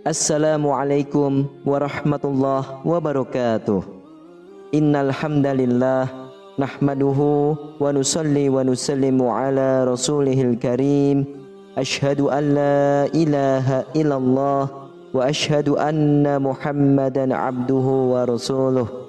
Assalamualaikum warahmatullahi wabarakatuh. Innal hamdalillah nahmaduhu wa nusalli wa nusallimu ala rasulihil karim. Ashhadu an la ilaha illallah wa ashhadu anna Muhammadan abduhu wa rasuluh.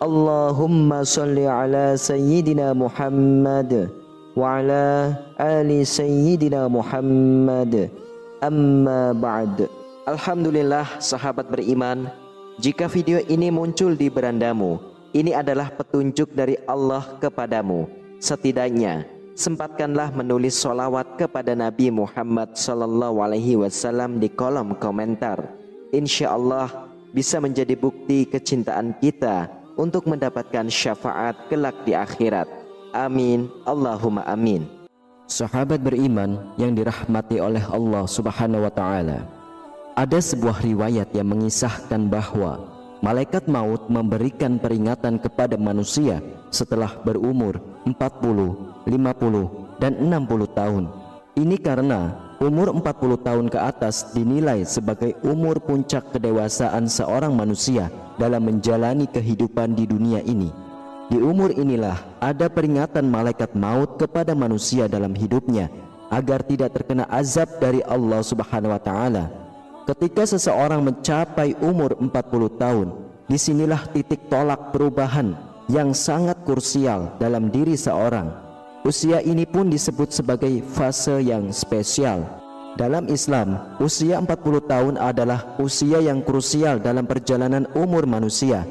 Allahumma salli ala sayyidina Muhammad wa ala ali sayyidina Muhammad. Amma ba'd. Alhamdulillah sahabat beriman, jika video ini muncul di berandamu, ini adalah petunjuk dari Allah kepadamu. Setidaknya sempatkanlah menulis sholawat kepada Nabi Muhammad SAW di kolom komentar. Insya Allah bisa menjadi bukti kecintaan kita untuk mendapatkan syafaat kelak di akhirat. Amin, Allahumma amin. Sahabat beriman yang dirahmati oleh Allah Subhanahu wa Ta'ala, ada sebuah riwayat yang mengisahkan bahwa malaikat maut memberikan peringatan kepada manusia setelah berumur 40, 50, dan 60 tahun. Ini karena umur 40 tahun ke atas dinilai sebagai umur puncak kedewasaan seorang manusia dalam menjalani kehidupan di dunia ini. Di umur inilah ada peringatan malaikat maut kepada manusia dalam hidupnya agar tidak terkena azab dari Allah Subhanahu wa Ta'ala. Ketika seseorang mencapai umur 40 tahun, disinilah titik tolak perubahan yang sangat krusial dalam diri seorang. Usia ini pun disebut sebagai fase yang spesial. Dalam Islam, usia 40 tahun adalah usia yang krusial dalam perjalanan umur manusia.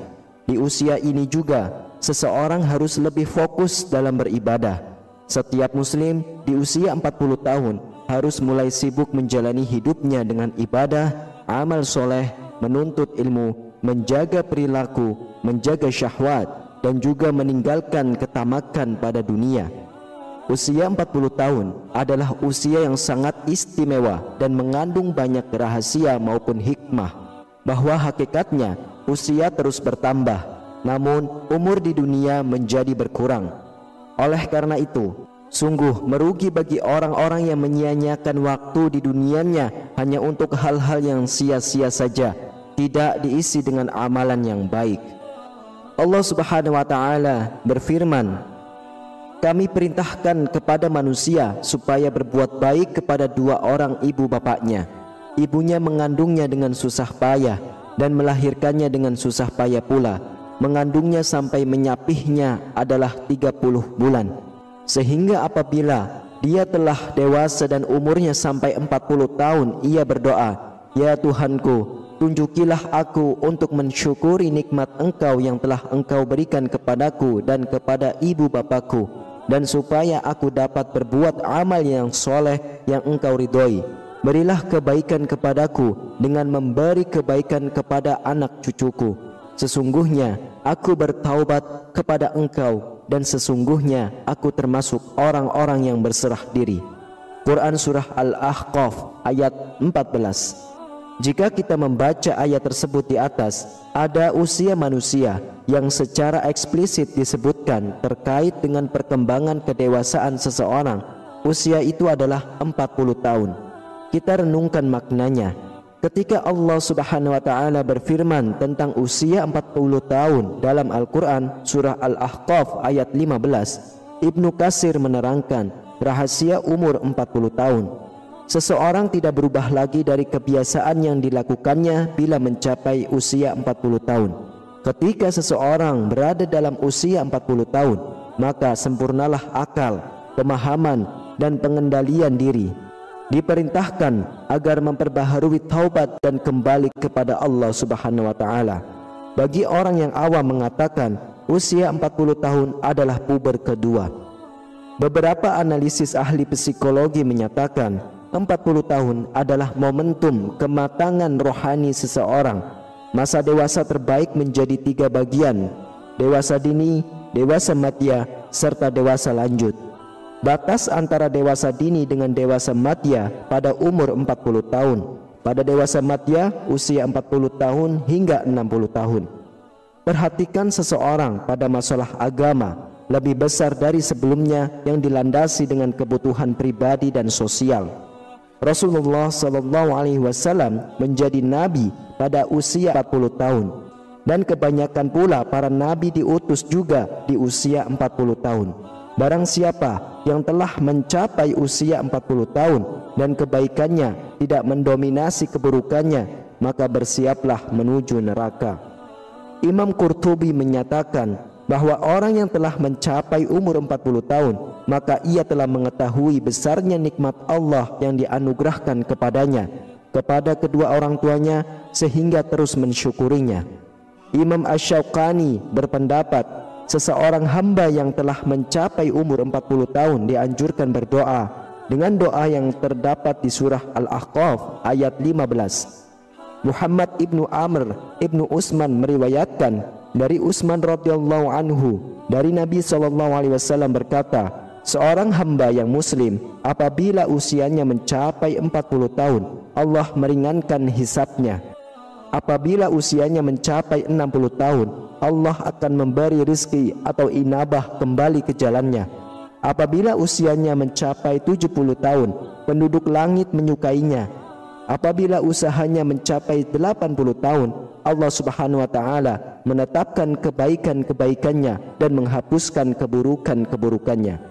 Di usia ini juga seseorang harus lebih fokus dalam beribadah. Setiap muslim di usia 40 tahun harus mulai sibuk menjalani hidupnya dengan ibadah, amal soleh, menuntut ilmu, menjaga perilaku, menjaga syahwat, dan juga meninggalkan ketamakan pada dunia. Usia 40 tahun adalah usia yang sangat istimewa dan mengandung banyak rahasia maupun hikmah, bahwa hakikatnya usia terus bertambah, namun umur di dunia menjadi berkurang. Oleh karena itu, sungguh merugi bagi orang-orang yang menyia-nyiakan waktu di dunianya hanya untuk hal-hal yang sia-sia saja, tidak diisi dengan amalan yang baik. Allah Subhanahu wa Ta'ala berfirman, "Kami perintahkan kepada manusia supaya berbuat baik kepada dua orang ibu bapaknya. Ibunya mengandungnya dengan susah payah dan melahirkannya dengan susah payah pula. Mengandungnya sampai menyapihnya adalah 30 bulan. Sehingga apabila dia telah dewasa dan umurnya sampai 40 tahun, ia berdoa, 'Ya Tuhanku, tunjukilah aku untuk mensyukuri nikmat Engkau yang telah Engkau berikan kepadaku dan kepada ibu bapakku, dan supaya aku dapat berbuat amal yang soleh yang Engkau ridhoi. Berilah kebaikan kepadaku dengan memberi kebaikan kepada anak cucuku. Sesungguhnya aku bertaubat kepada Engkau, dan sesungguhnya aku termasuk orang-orang yang berserah diri.'" Quran Surah Al-Ahqaf ayat 14. Jika kita membaca ayat tersebut di atas, ada usia manusia yang secara eksplisit disebutkan terkait dengan perkembangan kedewasaan seseorang. Usia itu adalah 40 tahun. Kita renungkan maknanya. Ketika Allah Subhanahu wa Ta'ala berfirman tentang usia 40 tahun dalam Al-Quran Surah Al-Ahqaf ayat 15, Ibnu Katsir menerangkan rahasia umur 40 tahun. Seseorang tidak berubah lagi dari kebiasaan yang dilakukannya bila mencapai usia 40 tahun. Ketika seseorang berada dalam usia 40 tahun, maka sempurnalah akal, pemahaman, dan pengendalian diri. Diperintahkan agar memperbaharui taubat dan kembali kepada Allah Subhanahu wa Ta'ala. Bagi orang yang awam mengatakan usia 40 tahun adalah puber kedua. Beberapa analisis ahli psikologi menyatakan 40 tahun adalah momentum kematangan rohani seseorang. Masa dewasa terbaik menjadi 3 bagian: dewasa dini, dewasa madya, serta dewasa lanjut. Batas antara dewasa dini dengan dewasa madya pada umur 40 tahun. Pada dewasa madya usia 40 tahun hingga 60 tahun. Perhatikan seseorang pada masalah agama lebih besar dari sebelumnya yang dilandasi dengan kebutuhan pribadi dan sosial. Rasulullah SAW menjadi nabi pada usia 40 tahun, dan kebanyakan pula para nabi diutus juga di usia 40 tahun. Barang siapa yang telah mencapai usia 40 tahun dan kebaikannya tidak mendominasi keburukannya, maka bersiaplah menuju neraka. Imam Qurtubi menyatakan bahwa orang yang telah mencapai umur 40 tahun, maka ia telah mengetahui besarnya nikmat Allah yang dianugerahkan kepadanya, kepada kedua orang tuanya, sehingga terus mensyukurinya. Imam Asy-Syaukani berpendapat, seseorang hamba yang telah mencapai umur 40 tahun dianjurkan berdoa dengan doa yang terdapat di surah Al-Ahqaf ayat 15. Muhammad ibnu Amr ibnu Utsman meriwayatkan dari Utsman radhiyallahu anhu dari Nabi SAW berkata, seorang hamba yang muslim apabila usianya mencapai 40 tahun, Allah meringankan hisabnya. Apabila usianya mencapai 60 tahun, Allah akan memberi rizki atau inabah kembali ke jalannya. Apabila usianya mencapai 70 tahun, penduduk langit menyukainya. Apabila usahanya mencapai 80 tahun, Allah Subhanahu wa taala menetapkan kebaikan-kebaikannya dan menghapuskan keburukan-keburukannya.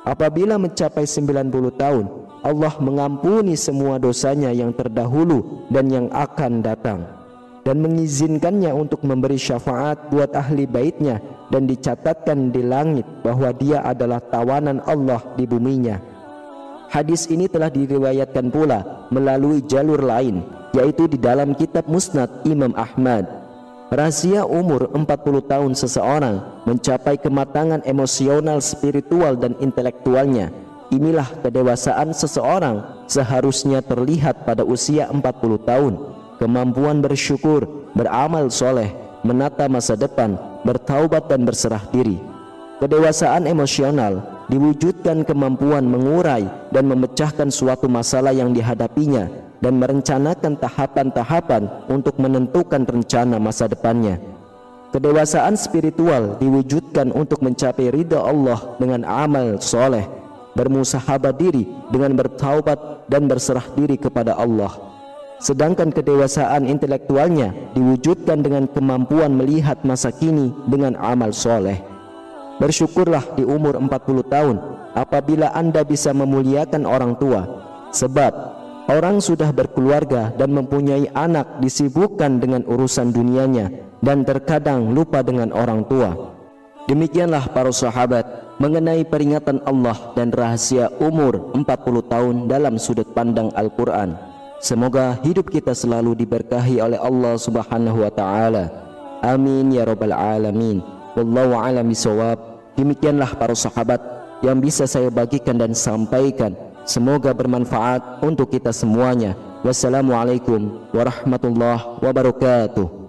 Apabila mencapai 90 tahun, Allah mengampuni semua dosanya yang terdahulu dan yang akan datang, dan mengizinkannya untuk memberi syafaat buat ahli baitnya, dan dicatatkan di langit bahwa dia adalah tawanan Allah di buminya. Hadis ini telah diriwayatkan pula melalui jalur lain, yaitu di dalam kitab Musnad Imam Ahmad. Rahasia umur 40 tahun seseorang mencapai kematangan emosional, spiritual, dan intelektualnya. Inilah kedewasaan seseorang seharusnya terlihat pada usia 40 tahun. Kemampuan bersyukur, beramal soleh, menata masa depan, bertaubat dan berserah diri. Kedewasaan emosional diwujudkan kemampuan mengurai dan memecahkan suatu masalah yang dihadapinya dan merencanakan tahapan-tahapan untuk menentukan rencana masa depannya. Kedewasaan spiritual diwujudkan untuk mencapai ridha Allah dengan amal soleh, bermusahabah diri dengan bertaubat dan berserah diri kepada Allah. Sedangkan kedewasaan intelektualnya diwujudkan dengan kemampuan melihat masa kini dengan amal soleh. Bersyukurlah di umur 40 tahun apabila Anda bisa memuliakan orang tua, sebab orang sudah berkeluarga dan mempunyai anak disibukkan dengan urusan dunianya dan terkadang lupa dengan orang tua. Demikianlah para sahabat mengenai peringatan Allah dan rahasia umur 40 tahun dalam sudut pandang Al-Quran. Semoga hidup kita selalu diberkahi oleh Allah Subhanahu wa taala. Amin ya rabbal alamin. Wallahu a'lam bishawab. Demikianlah para sahabat yang bisa saya bagikan dan sampaikan. Semoga bermanfaat untuk kita semuanya. Wassalamualaikum warahmatullahi wabarakatuh.